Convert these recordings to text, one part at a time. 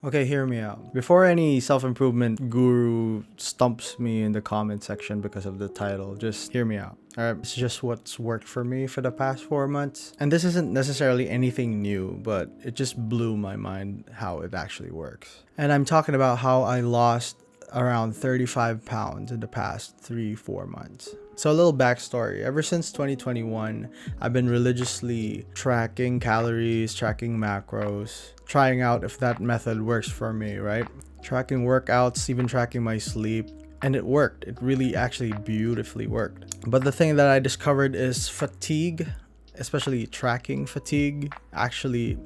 Okay, hear me out. Before any self-improvement guru stumps me in the comment section because of the title, just hear me out. Alright, it's just what's worked for me for the past 4 months. And this isn't necessarily anything new, but it just blew my mind how it actually works. And I'm talking about how I lost around 35 pounds in the past 3-4 months. So a little backstory. Ever since 2021, I've been religiously tracking calories, tracking macros, trying out if that method works for me, right? Tracking workouts, even tracking my sleep. And it worked. It really actually beautifully worked. But the thing that I discovered is fatigue, especially tracking fatigue, actually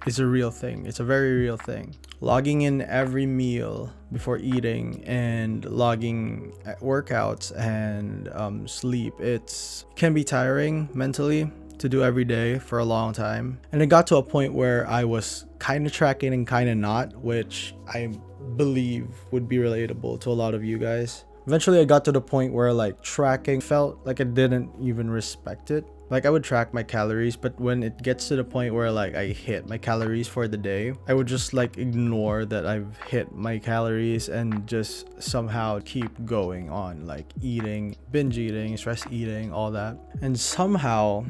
is a real thing. It's a very real thing. Logging in every meal before eating and logging workouts and sleep, it can be tiring mentally to do every day for a long time. And it got to a point where I was kind of tracking and kind of not, which I believe would be relatable to a lot of you guys. Eventually I got to the point where like tracking felt like I didn't even respect it. Like I would track my calories, but when it gets to the point where like I hit my calories for the day, I would just like ignore that I've hit my calories and just somehow keep going on, like eating, binge eating, stress eating, all that. And somehow,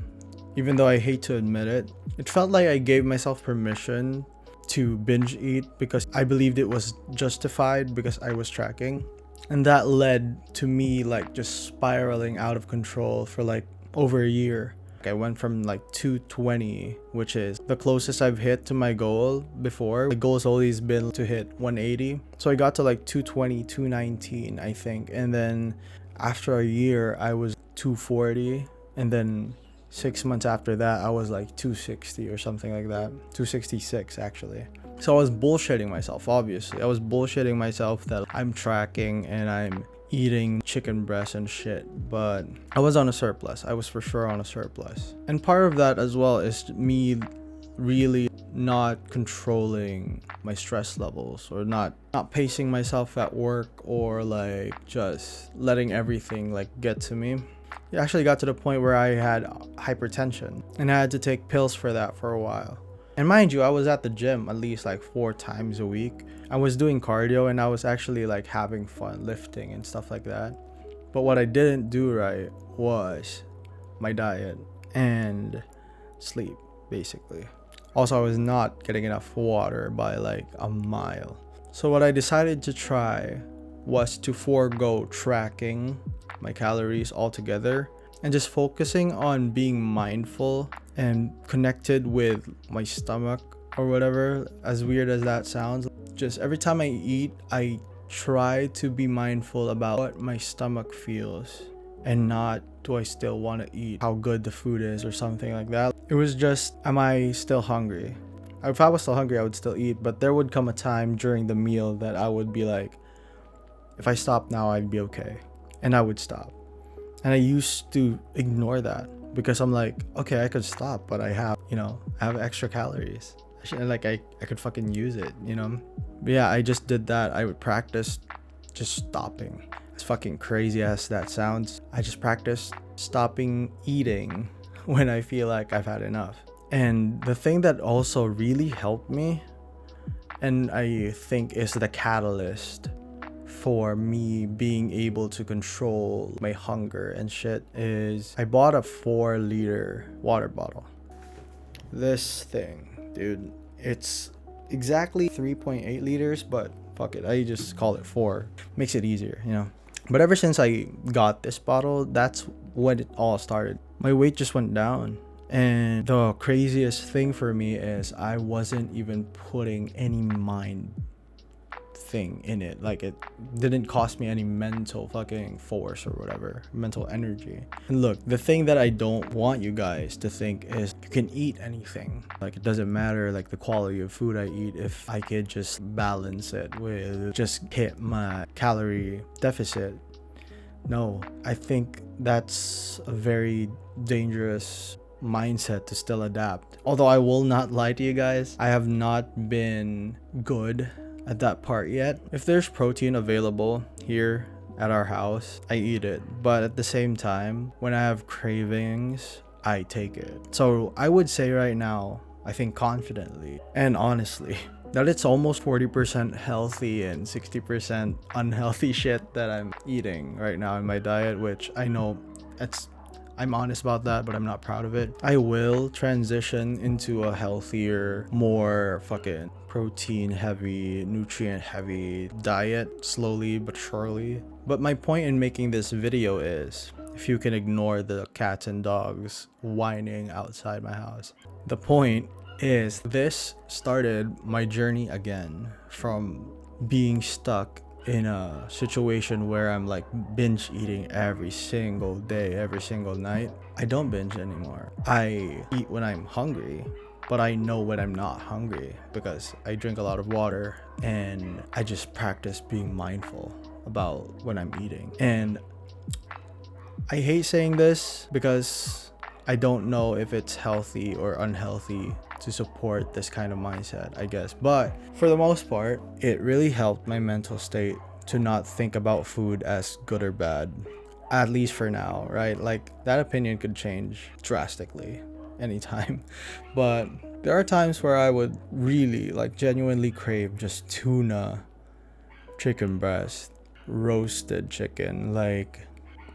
even though I hate to admit it, it felt like I gave myself permission to binge eat because I believed it was justified because I was tracking. And that led to me like just spiraling out of control for like over a year. I went from like 220, which is the closest I've hit to my goal before. My goal has always been to hit 180. So I got to like 220, 219, I think. And then after a year, I was 240. And then 6 months after that, I was like 260 or something like that. 266 actually. So I was bullshitting myself, obviously. I was bullshitting myself that I'm tracking and I'm eating chicken breast and shit, but I was on a surplus. I was for sure on a surplus. And part of that as well is me really not controlling my stress levels or not pacing myself at work or like just letting everything like get to me. It actually got to the point where I had hypertension and I had to take pills for that for a while. And mind you, I was at the gym at least like 4 times a week. I was doing cardio and I was actually like having fun lifting and stuff like that. But what I didn't do right was my diet and sleep, basically. Also, I was not getting enough water by like a mile. So what I decided to try was to forego tracking my calories altogether and just focusing on being mindful and connected with my stomach or whatever, as weird as that sounds. Just every time I eat, I try to be mindful about what my stomach feels and not do I still want to eat, how good the food is or something like that. It was just, am I still hungry? If I was still hungry, I would still eat, but there would come a time during the meal that I would be like, if I stop now, I'd be okay. And I would stop. And I used to ignore that because I'm like, okay, I could stop, but I have extra calories. I could fucking use it, But yeah, I just did that. I would practice just stopping. As fucking crazy as that sounds, I just practiced stopping eating when I feel like I've had enough. And the thing that also really helped me, and I think is the catalyst for me being able to control my hunger and shit, is I bought a 4-liter water bottle. This thing, dude, it's exactly 3.8 liters, but fuck it, I just call it 4. Makes it easier, But ever since I got this bottle, that's when it all started. My weight just went down. And the craziest thing for me is I wasn't even putting any mind thing in it. Like, it didn't cost me any mental fucking force or whatever, mental energy. And look, the thing that I don't want you guys to think is you can eat anything. Like, it doesn't matter like the quality of food I eat if I could just balance it with just hit my calorie deficit. No, I think that's a very dangerous mindset to still adapt. Although I will not lie to you guys, I have not been good at that part yet. If there's protein available here at our house, I eat it. But at the same time, when I have cravings, I take it. So I would say right now, I think confidently and honestly, that it's almost 40% healthy and 60% unhealthy shit that I'm eating right now in my diet, which I know I'm honest about that, but I'm not proud of it. I will transition into a healthier, more fucking protein heavy, nutrient heavy diet slowly but surely. But my point in making this video is, if you can ignore the cats and dogs whining outside my house, the point is this started my journey again from being stuck in a situation where I'm like binge eating every single day, every single night. I don't binge anymore. I eat when I'm hungry, but I know when I'm not hungry because I drink a lot of water and I just practice being mindful about when I'm eating. And I hate saying this because I don't know if it's healthy or unhealthy to support this kind of mindset, I guess. But for the most part, it really helped my mental state to not think about food as good or bad, at least for now, right? Like, that opinion could change drastically anytime. But there are times where I would really, like, genuinely crave just tuna, chicken breast, roasted chicken, like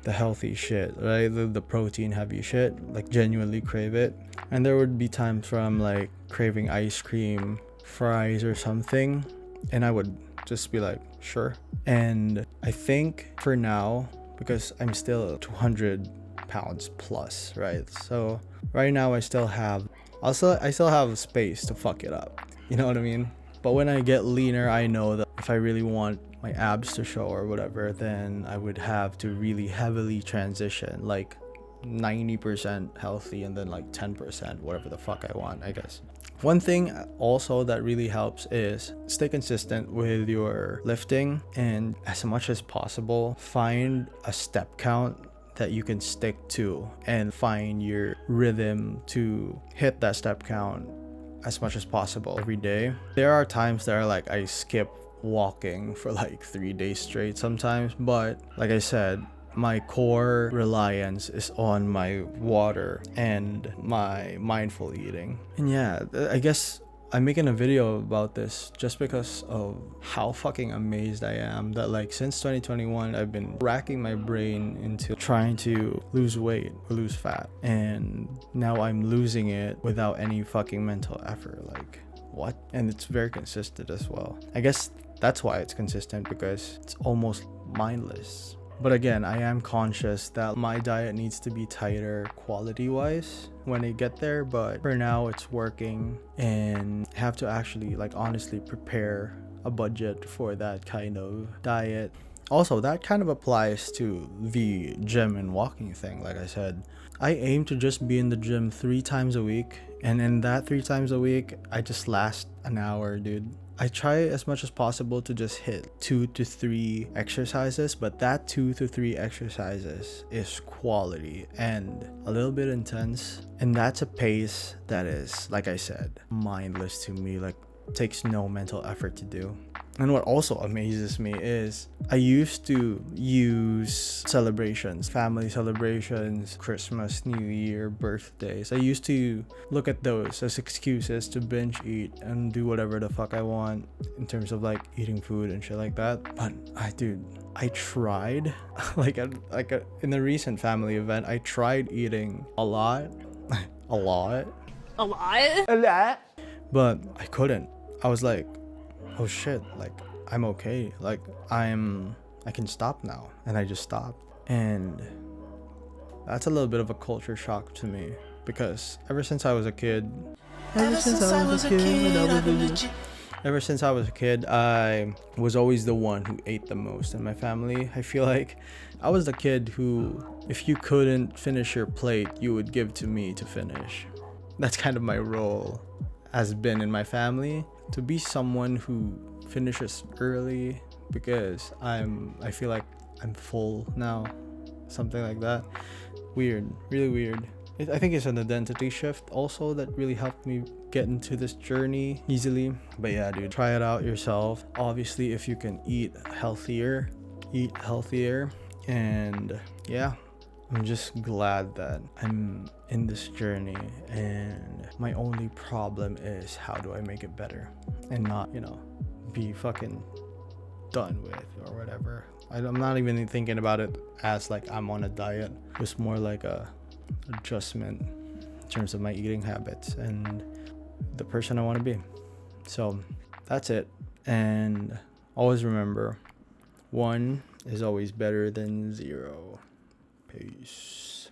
the healthy shit, right? The protein heavy shit, like genuinely crave it. And there would be times where I'm like craving ice cream, fries or something, and I would just be like, sure. And I think for now, because I'm still 200 pounds plus, right? So right now I still have space to fuck it up. You know what I mean? But when I get leaner, I know that if I really want my abs to show or whatever, then I would have to really heavily transition, like 90% healthy and then like 10% whatever the fuck I want, I guess. One thing also that really helps is stay consistent with your lifting, and as much as possible, find a step count that you can stick to and find your rhythm to hit that step count as much as possible every day. There are times that are like I skip walking for like 3 days straight sometimes, but like I said, my core reliance is on my water and my mindful eating. And yeah, I guess I'm making a video about this just because of how fucking amazed I am that like since 2021 I've been racking my brain into trying to lose weight or lose fat, and now I'm losing it without any fucking mental effort. Like, what? And it's very consistent as well. I guess that's why it's consistent, because it's almost mindless. But again, I am conscious that my diet needs to be tighter quality wise when I get there, but for now it's working, and I have to actually like honestly prepare a budget for that kind of diet. Also, that kind of applies to the gym and walking thing. Like I said, I aim to just be in the gym 3 times a week, and in that 3 times a week I just last an hour, dude. I try as much as possible to just hit 2 to 3 exercises, but that 2 to 3 exercises is quality and a little bit intense. And that's a pace that is, like I said, mindless to me, like takes no mental effort to do. And what also amazes me is I used to use celebrations, family celebrations, Christmas, New Year, birthdays. I used to look at those as excuses to binge eat and do whatever the fuck I want in terms of like eating food and shit like that. But I tried in the recent family event, I tried eating a lot, a lot, but I couldn't. I was like, oh shit, like I'm okay, like I can stop now. And I just stopped. And that's a little bit of a culture shock to me, because ever since I was a kid, I was always the one who ate the most in my family. I feel like I was the kid who, if you couldn't finish your plate, you would give to me to finish. That's kind of my role has been in my family, to be someone who finishes early because I feel like I'm full now, something like that. Weird, really weird. I think it's an identity shift also that really helped me get into this journey easily. But yeah, dude, try it out yourself. Obviously, if you can eat healthier, and yeah, I'm just glad that I'm in this journey, and my only problem is how do I make it better and not, be fucking done with or whatever. I'm not even thinking about it as like I'm on a diet. It's more like a adjustment in terms of my eating habits and the person I want to be. So that's it. And always remember, 1 is always better than 0. Peace.